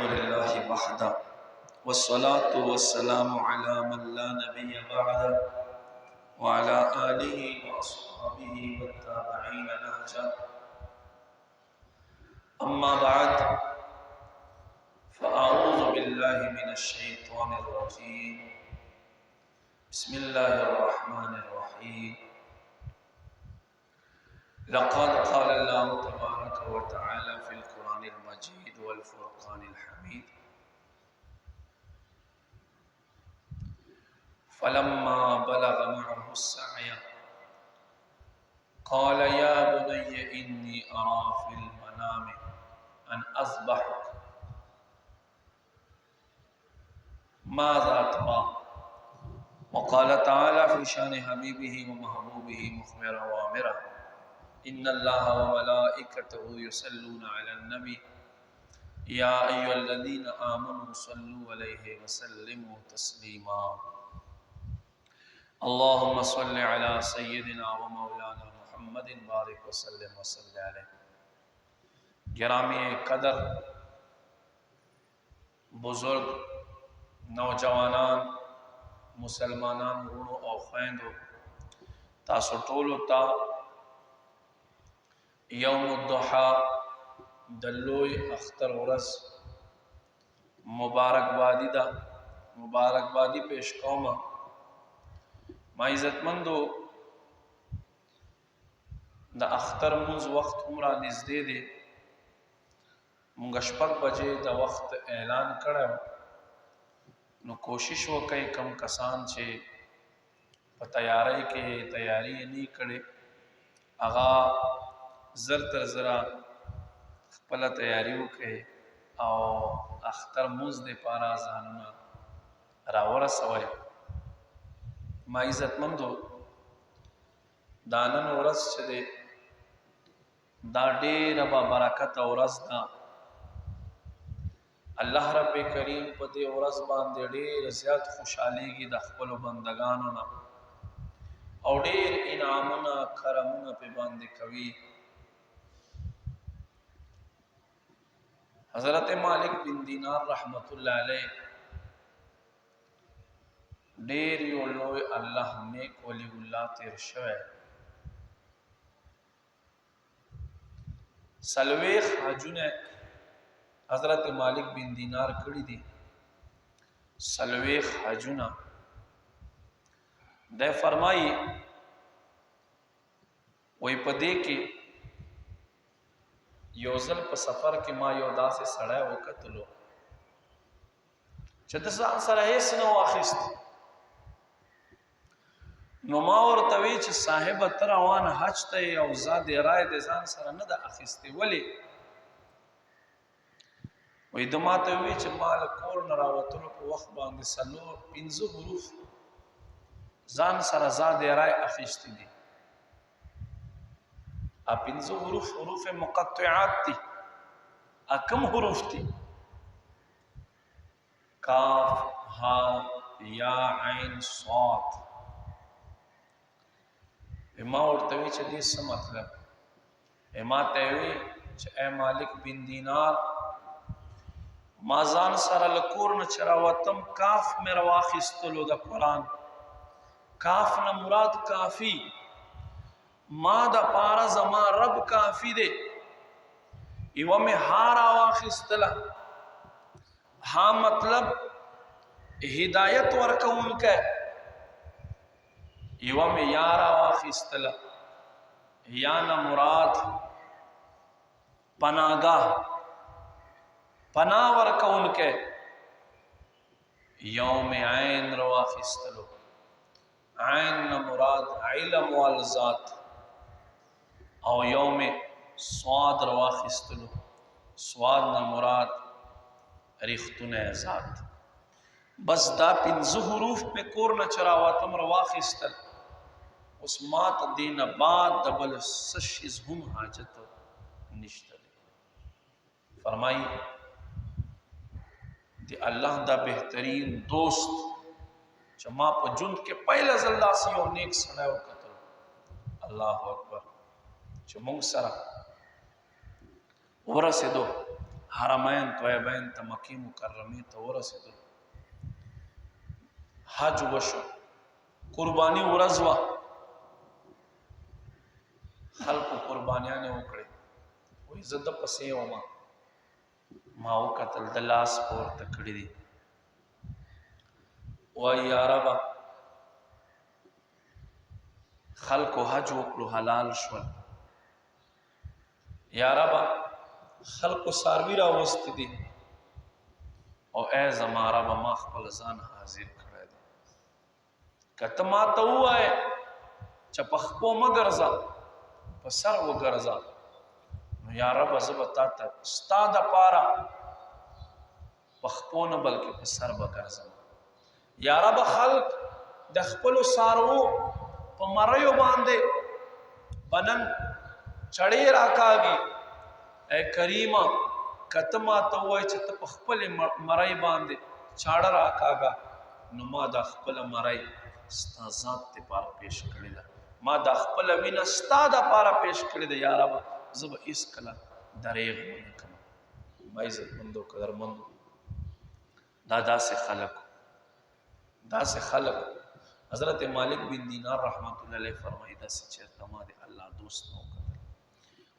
अल्हम्दुलिल्लाहि वहदा वस्सलातु वस्सलामु अला मन ला नबिय्य बअदा व अला आलिहि व अस्हाबिहि वत्ताबिईन नहजा अम्मा बाद फ़अऊज़ु बिल्लाहि मिनश शैतानिर रजीम बिस्मिल्लाहिर रहमानिर रहीम लक़द क़ाल अल्लाहु तबारक व तआला फ़िल क़ुरानिल मजीद वल फ़ुरक़ानिल हमीद फ़लम्मा बलग़ मअहु अस्सअय क़ाल या बुनय्य इन्नी अरा फ़िल मनामि अन अज़बहुक माज़ा तरा वक़ाल तआला फ़ी शानि हबीबिही व महबूबिही मुख़बिरन व आमिरा इन्नल्लाह व मलाइकतहु युसल्लूना अलन नबी या अय्युहल्लज़ीना आमनू सल्लू अलैहि व सल्लिमू तस्लीमा अल्लाहुम्मा सल्लि अला सय्यिदिना व मौलाना मुहम्मदिन बारिक व सल्लिम व सल्लि अलैहि। गिरामी कदर बुजुर्ग नौजवानान मुसलमानान रूणो और ख़ैंदो तासो टोलो ता यौम दुहा दल्लोय अख्तर उरस मुबारकबादी दा मुबारकबादी पेश कौमा मा इज़्ज़तमंदो द अख्तर मुंज वक्त उम्रा निज़दे दे मुंगा शपक बजे द वक्त ऐलान कड़ा नो कोशिश वो कई कम कसान छे तैयारी के तैयारी नहीं करे आगा जर तर जरा पला तैयारी के और अख्तर मुंज दे पारा जानना रावरा सवाय मा इज़्ज़तमंदो दानन औरस छदे दा ढेर बा बरकत औरस दा अल्लाह रब करीम पदे औरस बांधे ढेर ज़्यादा खुशहाली की दखल बंदगानों ना और ढेर इनामुना करमुना पे बांधे कवि हज़रत मालिक बिन दीनार रहमतुल्लाह अलैह ढेर योलोय अल्लाह ने वलीउल्लाह तिरशय सलवेख हजुने हज़रत मालिक बिन दीनार कड़ी दी सलवेख हजुना दे फरमाई वही पदे के योजल पर सफर के माँ योदा से सड़ा वक़्त लो चतसान सरहेस नो आखिस्त नुमा और तवीच साहिब तरवान हज ते औजाद राय देसान सर न द आखिस्ते वली वही दमा तवीच माल कोर नरावतुल को वक्त बांधे सलो पिंजो हुरूफ जान सर आजाद राय आखिस्ते दी आ पिंजो हुरूफ मुक़त्तआत थी अकम हुरूफ थी काफ हा या ऐन सौत इमा और तवी चली इससे मतलब इमा तवी ए मालिक बिन दीनार माजान सरल कोर न चरावतम काफ में रवाखिस्तलो द कुरान काफ न मुराद काफी मा द पारा जमा रब काफी दे इवा में हारा वाखिस्तला हा मतलब हिदायत वर्क उनका इवा में यारा वाखिस्तला या न मुराद पनागाह पनावर कौन के यौम ऐन रवाखिस्तलो ऐन न मुराद इल्म वाल ज़ात और यौम स्वाद रवाखिस्तलो स्वाद न मुराद रिख्तुन ज़ात बस दा पिंजु हुरूफ पे कोर न चरावतम रवाखिस्तल उस मात दिन बाद दबल सशिज हम हाजत निश्तले फरमाई दी अल्लाह दा बेहतरीन दोस्त जमा जुंद के पहले जल्ला से और नेक सना कतल अल्लाह अकबर चमुंग सरा वरा से दो حرمین طیبین ته مکې مکرمې ته ورسېدل. حج وشو، قربانی ورځ وه، خلکو قربانیانې وکړې. وایي زه ده پسې ومه، ما وکتل د لاس پورته کړي دي. وایي یا ربه خلکو حج وکړو حلال شول، یا ربه خلکو څاروي راوستي دي، او ای زما ربه ما خپل ځان حاضر کړی دی. که ته ما ته ووایې چې په خپو مه ګرځه، په سر وګرځه، نو یا ربه زه به تا ته ستا دپاره په خپو نه بلکې په سر به ګرځم. یا ربه خلک د خپلو څاروو په مریو باندې بنن چړې راکاږي. ای کریمه که ته ما ته ووایې چې ته په خپلې مرۍ باندې چاړه راکاږه، نو ما دا خپله مرۍ ستا ذات دپاره پیش کړې ده، ما دا خپله وینه ستا دپاره پیش کړې ده. یا ربه زه به هېڅکله دریغ ونه کړم. ما عزتمندو قدرمندو، دا داسې خلک حضرت مالک بن دینار رحمت الله علیه فرمایي داسې چېرته ما د الله دوست نه وکتل،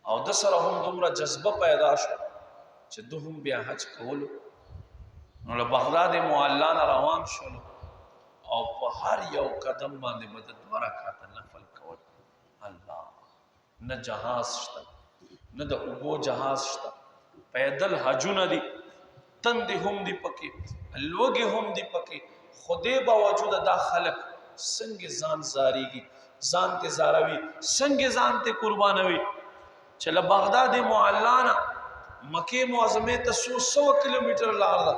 او ده سره هم دومره جذبه پیدا شو چې ده هم بیا حج کولو. نو له بغداد معلا نه روان شولو، او په هر یو قدم باندې به د 2 رکعته نفل کول. الله، نه جهاز شته، نه د اوبو جهاز شته، پیدل حجونه دي، تندې هم دي پکې، لوږې هم دي پکې، خو دې باوجود دا خلک څنګه ځان زاریږي، ځان ته زاروي، څنګه ځان ته قربانوي چې له بغداد معلا نه مکې معظمې ته 100 کیلومتر لار ده،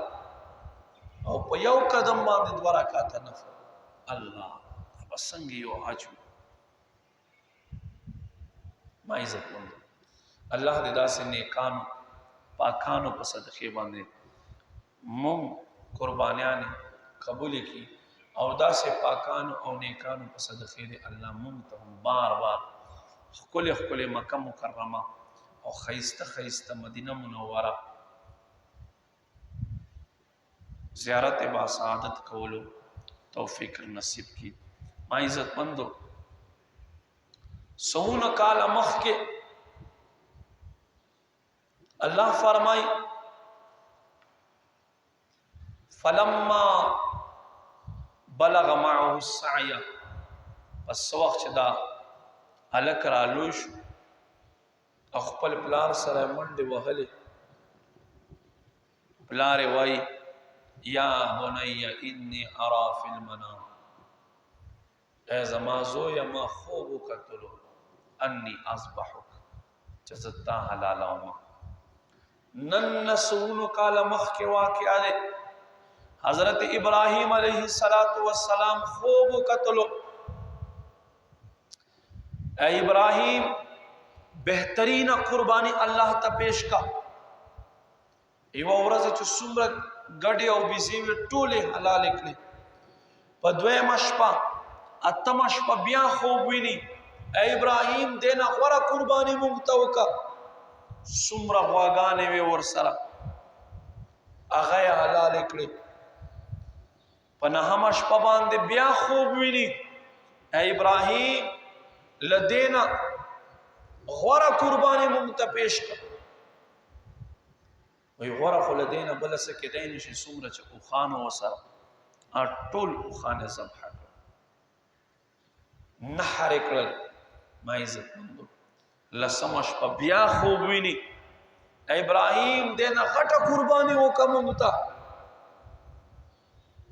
او په یو قدم باندې 2 رکعته نفل. الله، به څنګه یو حج وي. ما عزتمند الله دې داسې نیکانو پاکانو په صدقې باندې مونږ قربانیانې قبول کړي، او داسې پاکانو او نیکانو په صدقې دې الله مونږ ته هم بار بار ښکلې ښکلې مکه مکرمه او ښایسته ښایسته مدینه منوره زیارت با سعادت کولو توفیق نصیب کی. ما عزتمندو سونه کال مخکې الله فرمای فلما بلغ معه السعي، پس وخت چې دا هلک رالوی شو او خپل پلار سره منډې وهلې، پلار یې وایي یا بنی انی ارا فی المنام، ای زما زویه ما خوب وکتلو انی اذبحک چې زه تا حلالومه. نن سونو کاله مخکې واقعه دی، حضرت ابراهیم علیه السلام خوب وکتلو. اے ابراهیم بهترین قربانی الله ته پیش کا. یو ورځ چې څومره ګډې او بيزي وي ټولې حلال کړې، په 2مه شپه 8مه شپه بیا خوب ویني. اے ابراهیم دینه غوره قربانی مونږ ته وکړه. څومره غواګانې وې ورسره، هغه یې حلال کړې. په 9مه شپه باندې بیا خوب ویني. اے ابراهیم لدینا غوره قربانی مونږ ته پیش کړه. وی غوره خو لدینا بل څه کېدای نشي، څومره چې اوښانو ورسره ټول اوښان یې ذبح کړل، نحر یې کړل. ما عزتمندو 10مه شپه بیا خوب ویني. ابراهیم دینه غټه قربانی وکړه مونږ ته.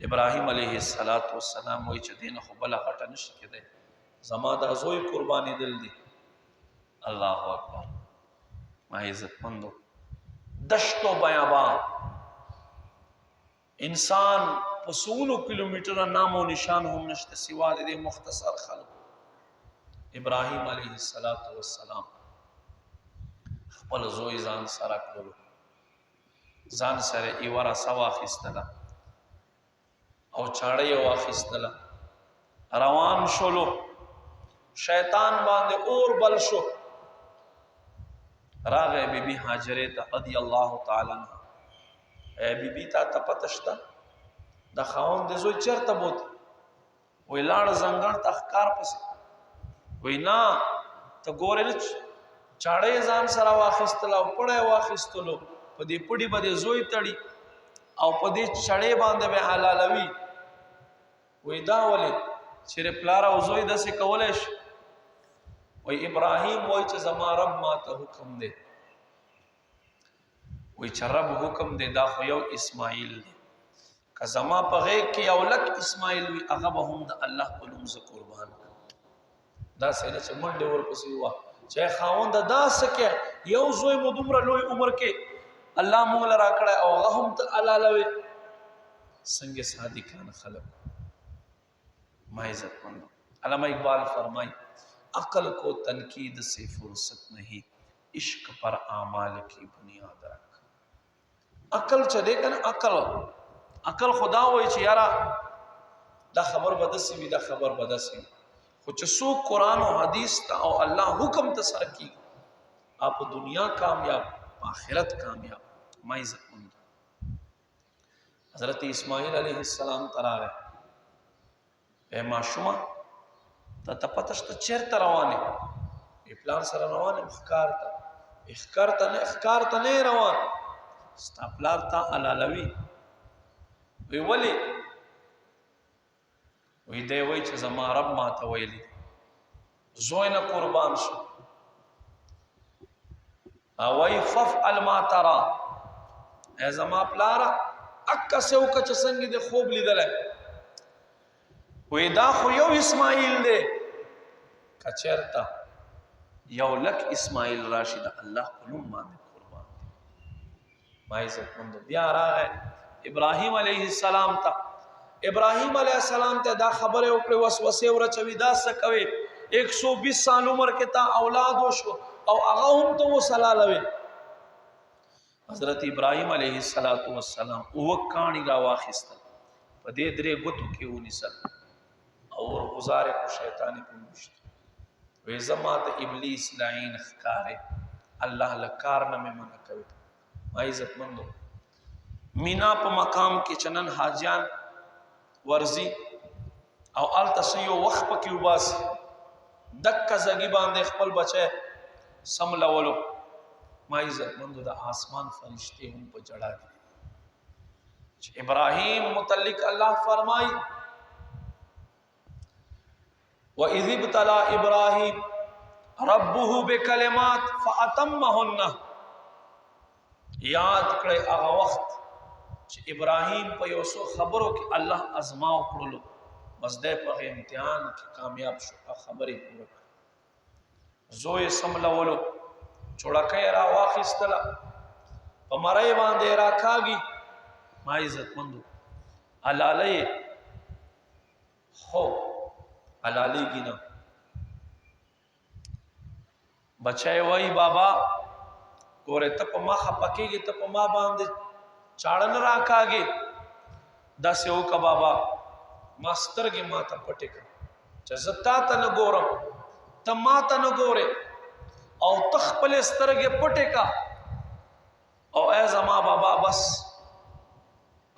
ابراهیم علیه السلام وایي چې دینه خو بله غټه نشي کېدی، زما دا زوی قربانی دل دی. الله اکبر. ما عزتمندو دشت و بیابان انسان په 100 کیلومتره نام و نشان هم نشته سوا د مختصر خلق. ابراهیم علیه السلام خپل زوی ځان سره کړلو، ځان سره یوه رسه واخیستله او چاړه یې واخیستله، روان شولو. شیطان باندې اور بل شو، راغه بیبي هاجره ته رضی الله تعالی عنها. اے بیبي تا پتشتا د خاوند د زوی چرته بوت؟ وی لاړ زنګر تخکار پسې. وی نه ته ګورې نه چاړې ځان سره واخیستل او پړې واخیستلو په دې پړې باندې زوی تړي او په دې چړې باندې به حلالوي. وی دا ولې چې پلار او زوی داسې کولای شي؟ وی ابراهیم وای چې زما رب ماته حکم دی. وی چې رب حکم دی دا خو یو اسماعیل دی، که زما په غیږ کې یو لک اسماعیل وي هغه به هم د الله په نوم زه قربان کړم. داسې نه چې منډې ورپسې ووه چې خاونده داسې کې یو زوی مو دومره لوی عمر کې الله موږ له راکړی او هغه هم ته حلالوې. څنګه صادقان خلق ما عزت مندو. علامہ اقبال فرمائی عقل کو تنقید سے فرصت نہیں، عشق پر اعمال کی بنیاد رکھ. عقل چا دیکھا نا عقل خدا ہوئی چی یارا دا خبر بدسی بھی دا خبر بدسی خو چسو قرآن و حدیث تا او اللہ حکم تسر کی آپ دنیا کامیاب آخرت کامیاب. ما عزت مندو. حضرت اسماعیل علیہ السلام ترا رہے اے معشومہ تا پتشتا چیرتا روانی ای پلان سر روانی اخکار تا نی روان ستا پلار تا علالوی. وی ولی وی دی وی چه زما رب ما تا ویلی زوینا قربان شو وی ففعل ما ترا اے زما پلارا اکا سوکا چه سنگی دی خوب لی دلے. وی دا خو یو اسماعیل دے کچرتا یو لک اسماعیل راشد اللہ قلوم مانے قربان دے. ما عزت مندو بیا راغے ابراہیم علیہ السلام تا. ابراہیم علیہ السلام تا دا خبر اوپر وسوسے ورچوی دا سکوے 120 سال عمر کے تا اولاد وشو او اغاهم تو وہ سلالوے. حضرت ابراہیم علیہ السلام اوکانی را واخستا پدے درے گتو کیو نسل اور گزارے کو شیطانی پنوشت وی زمات ابلیس لعین خکارے اللہ لکار نمی منع کوي. ما عزت مندو مینا پا مقام کی چنن حاجیان ورزی او آلتسیو وقت پا کیو باسی دکا زگی باندے خپل بچے سملولو. ما عزت مندو دا آسمان فرشتے ہم پا جڑا دی. ابراہیم متعلق اللہ فرمائی وَإِذِ ابْتَلَى إِبْرَاهِيمَ رَبُّهُ بِكَلِمَاتٍ فَأَتَمَّهُنَّ. یاد کړئ هغه وخت چې ابراهیم په یو څو خبرو کې الله ازماو کړلو بس دی په امتحان کې کامیاب شو. خبرې پوره کړ زوی سملولو چوړکۍ را واخیستله په مرۍ باندې راکاږي. ما عزت مندو حلالۍ خو حلالی کی نا بچے وای بابا گورے تپ ما خپکی گی تپ ما باندې چاړن راکاږي داسې وکا بابا ماسترګي ما ته پټه کړ چې زتا ته نه ګورم ته ما ته نه ګوره او تخپل سترګې پټه کا او ای زما بابا بس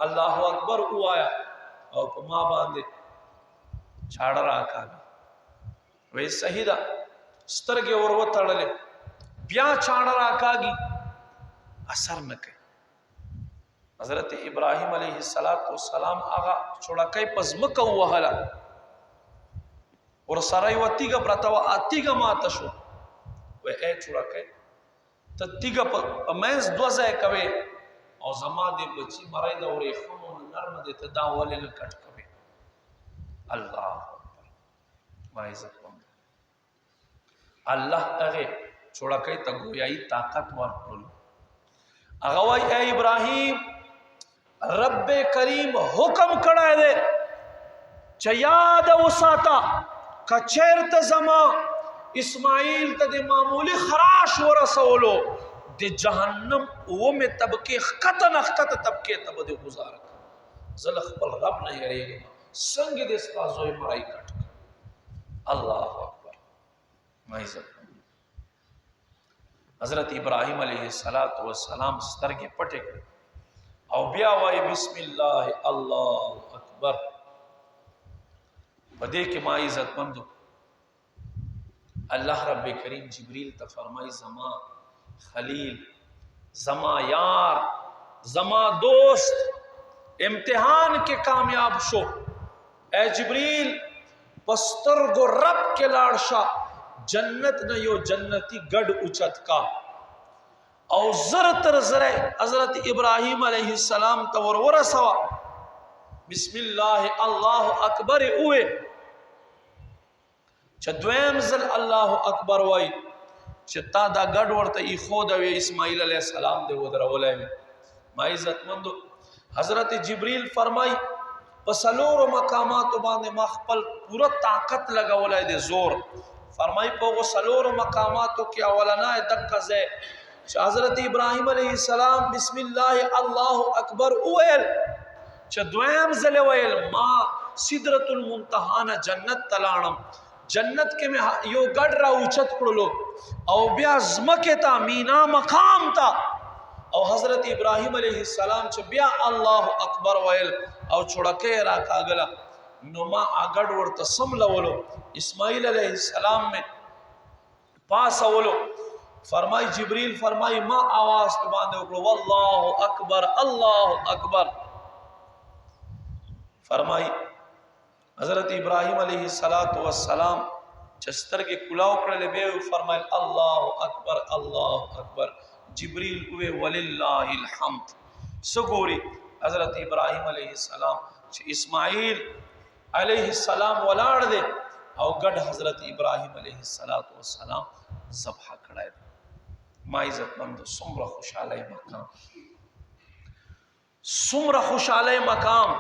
الله اکبر وایا او په ما باندې چاړه راکاږي. وی صحیح ده سترګې ور وتړلې بیا چاړه راکاږي اثر نه کوي. حضرت ابراہیم علیہ السلام آغا چوڑکای پزمکا وحلا اور سرائی و تیگا پرتاوا آتیگا ماتا شو وی اے چوڑکای تا تیگا مینز دوزای کوئے او زمان دے بچی مرائی دا اور اخمون نرم دے تا دا والی لکٹ کوئے. اللہ اکبر ما عزت بند اللہ اغی چوڑکای تا گویائی طاقت وار کرلو اغوائی اے ابراہیم رب کریم حکم کڑا دے چیاد وساتا کچیرت زما اسماعیل تا دے معمولی خراش ورسولو دے جہنم وہ میں طبقے خطن اخطت طبقے تب دے گزارک زلخ پل رب نہیں رہے گا سنگ دے سپازوئی مرائی کٹ اللہ اکبر ما عزت حضرت ابراہیم علیہ السلام سترګې پټې کړې او بیا وایي بسم الله الله اکبر. په دې کې ما عزتمندو الله رب کریم جبریل ته فرمایي زما خلیل، زما یار، زما دوست، امتحان کے کامیاب شو. اے جبریل پسترگو رب کے لاڑشا جنت نہ یو جنتی گڑ اچت کا او زرتر زرے حضرت ابراہیم علیہ السلام تور ورسوا. بسم اللہ اللہ اکبر اوے چھ دویم زل اللہ اکبر وائی چھ تا دا گڑ ورطا ای خود اوی اسماعیل علیہ السلام دے ودر اولائی. ما عزت مندو حضرت جبریل فرمائی پسلور مقامات باندې ما خپل پورا طاقت لګولای دي زور. فرمائی په سلور مقاماتو کې اولنا دقه ځای چې حضرت ابراہیم علیہ السلام بسم الله الله اکبر اویل چې دویم ځل ویل ما سدرۃ المنتهى جنت تلاړم. جنت کې مې یو ګډ را اوچت کړلو او بیا زمکه تا مینا مقام تا او حضرت ابراہیم علیہ السلام چې بیا الله اکبر ویل او چړکه را کاغلا نو ما اگڑ ورته سملولو اسماعیل علیہ السلام میں پاس اولو. فرمائی جبریل فرمائی ما آواز پہ باندھے اکڑو واللہ اکبر اللہ اکبر. فرمائی حضرت ابراہیم علیہ السلام چستر کے کلاو کرلے بے فرمائی اللہ اکبر اللہ اکبر. جبریل ہوئے وللہ الحمد. سگوری حضرت ابراہیم علیہ السلام اسماعیل علیہ السلام ولاڑ دے او گڑ حضرت ابراہیم علیہ السلام ذبح کڑائے. ما عزت مند سمر خوشحالی مقام، سمر خوشحالی مقام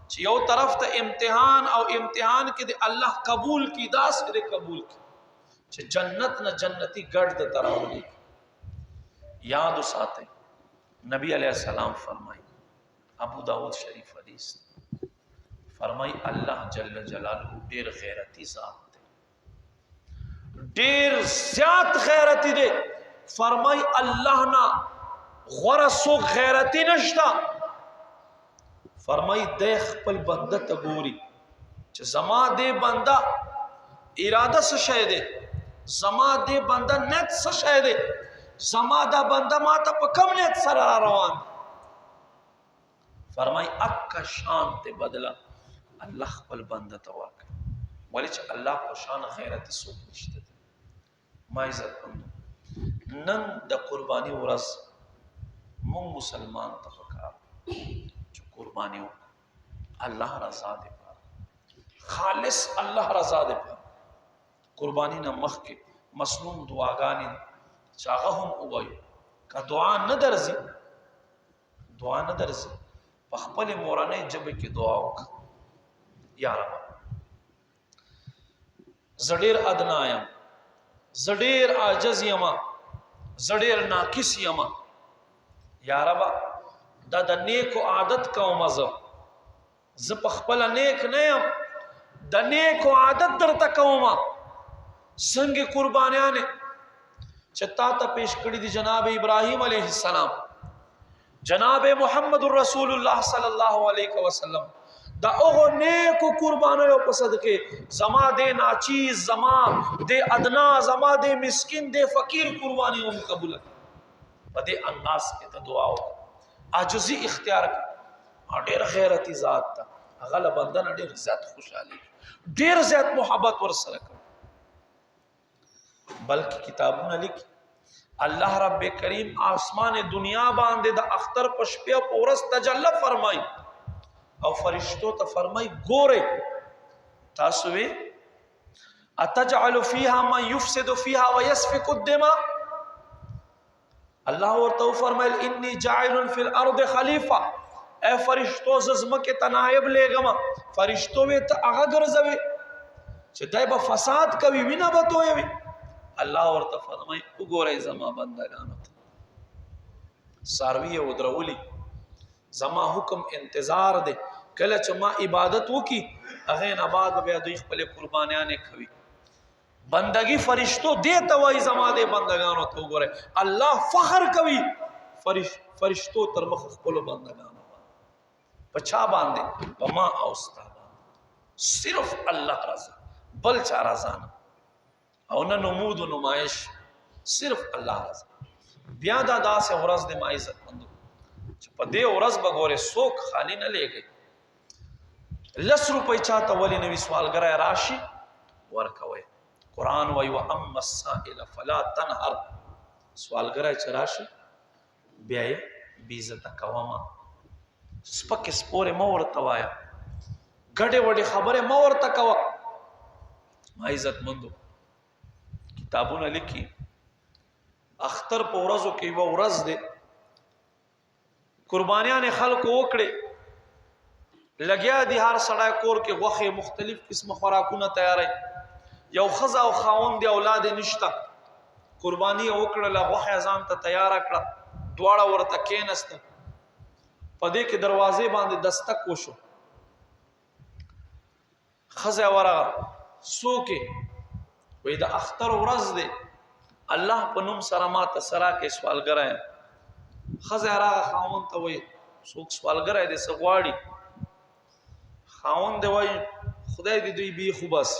چی یو طرف تا امتحان او امتحان کی دے اللہ قبول کی داس دے قبول کی چی جنت نہ جنتی گڑ دے تراؤلی. یاد ساتے نبی علیہ السلام فرمائی ابو داود شریف حدیث فرمائی اللہ جل جلالہ دیر غیرتی ذات دے، دیر زیاد غیرتی دے. فرمائی اللہ نا غرسو غیرتی نشتا. فرمائی دیکھ پل بندہ تگوری چھ زما دے بندہ ارادہ سشے دے، زما دے بندہ نیت سشے دے، زما دا بندہ ماتا پا کم نیت سر روان. فرمائی اکا شان تے بدلا اللہ پل بندہ تواقع ولی چھ اللہ کو شان غیرتی سوک نشتے دے. ما عزت بندو نن دا قربانی ورز مون مسلمان تفکار جو قربانی ہو اللہ رضا دے پار خالص اللہ رضا دے پار قربانی نہ مخ کے مسنون دعاگانی چاہا ہم اوائیو کہ دعا نہ درزی پخپل مورانے جب کی دعا ہوگا یا رب زڑیر ادنا آیم، زڑیر آجز یما، زڑیر ناکس یما. یا رب دا دا نیک و عادت کا مزا زب اخپلا نیک نیم دا نیک و عادت در تکوما سنگ قربانیانے چتا تا پیش کری دی جناب ابراہیم علیہ السلام، جناب محمد الرسول اللہ صلی اللہ علیہ وسلم دا اوغو نیک و قربانیو پسد کے زما دے ناچیز، زما دے ادنا، زما دے مسکین، دے فقیر قربانیوں مقبول بدے انداز کے تا دعا ہو آجزی اختیار کر. دیر غیرتی ذات تا غلب اندن دیر زیاد خوشحالی دیر زیاد محبت ورسرک. بلکہ کتابوں لکھ اللہ رب کریم آسمان دنیا باندے دا اختر پشپیا پورس تجلہ فرمائی او فرشتو تا فرمائی گورے تاسوے اتجعل فیہا ما یفسد فیہا ویسفک الدماء. اللہ ورطو فرمائل انی جائل فی الارض خلیفہ، اے فرشتو ززمک تنائب لے گما فرشتو وی تا اغا گرزوی چھ دائی با فساد کبھی وی نہ بتوئے وی. اللہ ورطو فرمائی اگو رہی زما بندگانت ساروی ادرولی زما حکم انتظار دے کلچ ما عبادت وہ کی اغین آباد بیا دوی خپل قربانیانے کھوی بندگی فرشتو دیتا وای زما دے بندگانو تو گورے اللہ فخر کوي فرشتو تر مخ خپل بندگانو پچا باندې پما اوستا صرف اللہ رضا بل چا رضا او نه نمود و نمائش صرف اللہ رضا بیا دا داس ورځ د ما عزت مند چې په دې ورځ به ګوره څوک خالی نه لګي 10 روپۍ چاته ولی نوی سوالګر راشي ورکوي قرآن وی واما السائل فلا تنهر سوالګر چې راشي بیا یې بی عزت کوما سپک سپوره مو ورته وایا غډه وډه خبره مو ورته کوا ما عزت مندو کتابونه لیکي اختر په ورځو کې و ورځ دې قربانیان خلق وکړي لګیا دي هر سړی کور کې غوخه مختلف قسم خوراکونه تیارې یو خزا او خاوند دی اولاد نشتا قربانی وکړه غوخه ځان ته تیار کړه دواړه ورته کېنست پدې کې دروازې باندې دستک وشو خزا ورغه سوکه وې د اختر ورځ دی الله په نوم سره ما ته سره کې سوالګر خزا راغه خاوند ته وې سوک سوالګر دې سغواړي خاوند دی وې خدای دې دوی بي خوباس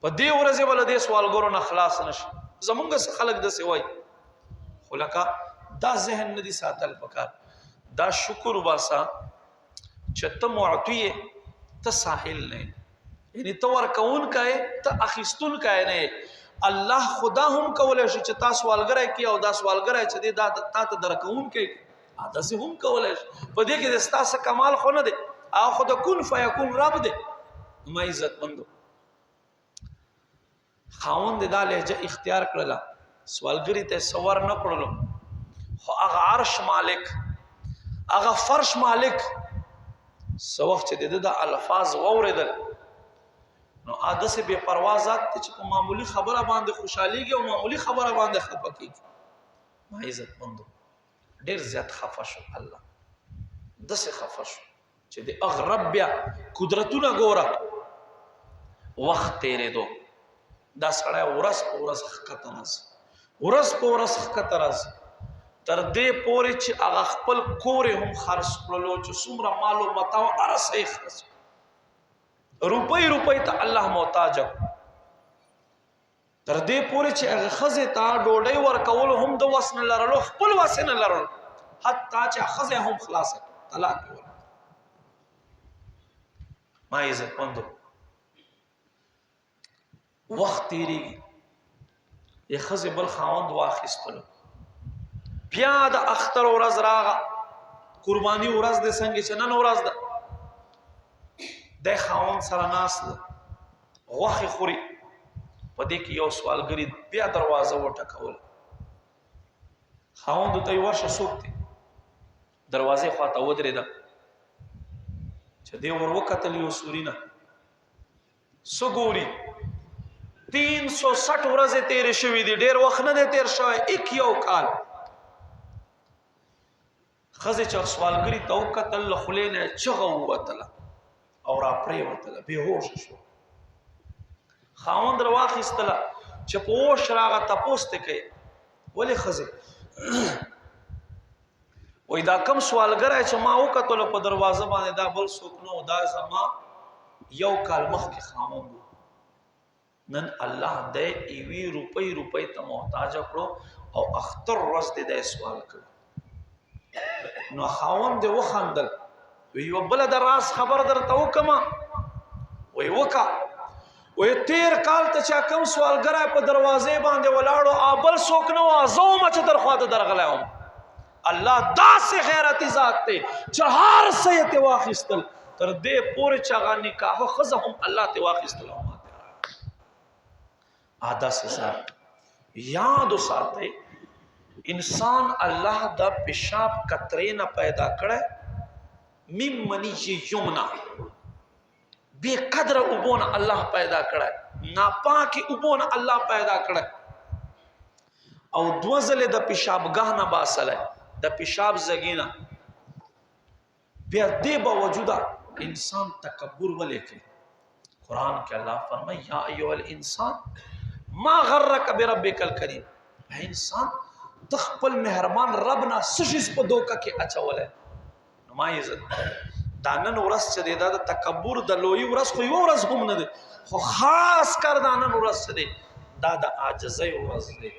په دې ورځ ول دې سوالګرو نه خلاص نشي زمونږ خلک د سوای خلکا دا ذهن ندي ساتل پکار دا شکر واسا چې ته معطیه ته ساحل نه یعنی تو ورکون کای ته اخیستون کای نه الله خدا هم کولای شي چې تاسو سوالګر کی او دا سوالګر چې دا ته درکون کی اته سه هم کولای شي په دې کې د ستاسو کمال خو نه دی او خود کون فیکون رب دی ما عزت مندو خاوند دا لهجه اختیار کړله سوالګری ته سوار نه کړلو خو هغه عرش مالک هغه فرش مالک سو وخت چې د الفاظ ووردل نو عادت سے بے پروازات چې په معمولی خبره باندې خوشحاليږي او معمولی خبره باندې خپه کیږي ما عزت مندو ډیر زیات خفه شو الله دسه خفه شو چې د اغرب بیا قدرتونه ګوره وخت تیرې دو دا سړی ورس په ورس خطر راځي ورس په ورس خطر راځي تر دې پورې چې هغه خپل کور هم خرڅ کړلو چې څومره مال او متاع ارسه خرڅ روپۍ ته الله محتاج تر دې پورې چې هغه خزه ته ډوډۍ ورکول هم د وسن لرلو خپل وسن لرلو حتی چې خزه هم خلاص طلاق ور ما عزت مندو وخت تیریږي یې خزه بل خاوند واخیستلو بیا د اختر ورځ راغه قربانی ورځ د څنګه چې نن ورځ ده د خاوند سره ناس غوخه خوري په دې کې یو سوالګری بیا دروازه وټکول خاوند ته ورشه سوکته دروازه خواته ودرېده چې دې ور وکتل یو سورینا سګوري 360 ورځې تیر شوې دي ډېر وخت نه دی تیر شوی یو کال خزه چې سوالګری ته وکتل خلینه چغه وتله او را پرې وتله بهوش شو خاوند رواخستله چې په وښ راغه تاسو ته کوي ولې خزه وای دا کم سوالګر چې ما وکتل په دروازه باندې دا بل څوک نو دا زما یو کال مخکې خاوند نن الله دې ایوي روپۍ ته محتاج کړو او اختر ورځ دې سوال کړ نو خاوند دې وخندل وی وبله د راس خبر درته وکما وی وکا وی تیر کال ته چا کم سوالګر په دروازه باندې ولاړو ابل څوک نو ازوم چې درخواته درغلایم الله داسې غیرت ذات ته چهار سيته واخستل تر دې پورې چاغه نکاح خزه هم الله ته واخستل عادت سے ذات یاد ساته انسان الله دا پیشاب قطرے نہ پیدا کړه مم منی یمنا بے قدر ابون الله پیدا کړه ناپاکی ابون الله پیدا کړه او دوزله د پیشابګاه نه باسله د پیشاب زګینا بیا دې باوجود انسان تکبر ولې کوي قرآن کې الله فرمایي یا ایها الانسان ما غرک بربک الکریم، اے انسان د خپل مهربان رب نه سشس په دوکه کې اچولې. نو ما عزت دا نن ورځ چې دی دا د تکبر د لوی ورځ خو یو ورځ هم نه دی، خو خاص کر دا نن ورځ چې دی دا د عاجزۍ ورځ دی،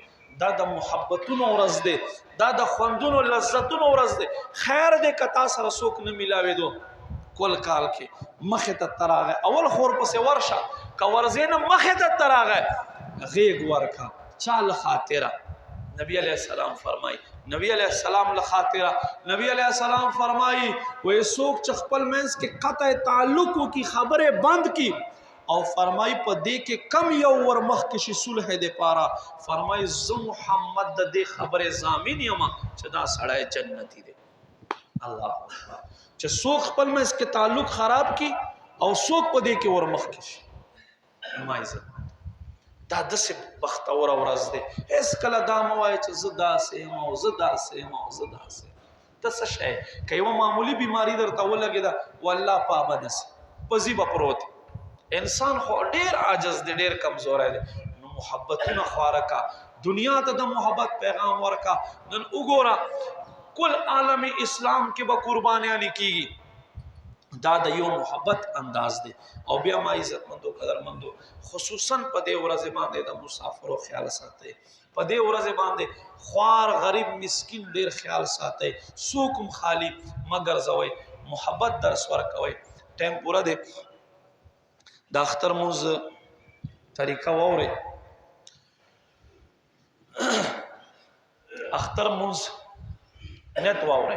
دا د محبتونو ورځ دی، دا د خوندونو لذتونو ورځ دی. خیر دې کتا سره څوک نه ملاوېدو کل کال کې مخې ته تراغه اول خور پسې ورشه که ورځې نه مخې ته تراغه غیږ ورکا چا خاطره. نبی علیہ السلام فرمائی، نبی علیہ السلام لخاطرہ نبی علیہ السلام فرمائی وہ سوک چ خپل منس کے قطع تعلق کی خبریں بند کی او فرمائی په دې کې کم یو ور مخ کې شي صلح دې پارا. فرمائی ز محمد د دې خبره ضامن یم چې دا سړی جنتی دی. الله چې څوک خپل منس کې تعلق خراب کی او څوک په دې کې ور مخ کې شي ما عزت دا داسې بختوره ورځ دی. هېڅ کله دا مه وایه چې زه داسې یم او زه داسې یم او زه داسې یم. ته څه شی که یوه معمولي بیماري درته ولګېده والله پابه نسي پزي به پروت انسان خو ډیر عاجز دی ډیر کمزوری دی. نو محبتونه خواره کا دنیا ته د محبت پیغام ورکا. نن وګوره کل عالم اسلام کې به قربانیانی کیږي دا د یو محبت انداز دی. او بیا ما عزتمندو قدرمندو خصوصا په دې ورځ باندې د مسافرو خیال ساتئ، په دې ورځ باندې خوار غریب مسکین ډیر خیال ساتئ، څوک هم خالی مگر زوئ، محبت درس ورکوئ. ټیم پوره دی د اختر مونځ طریقه واورئ. اختر مونځ نیت واورئ.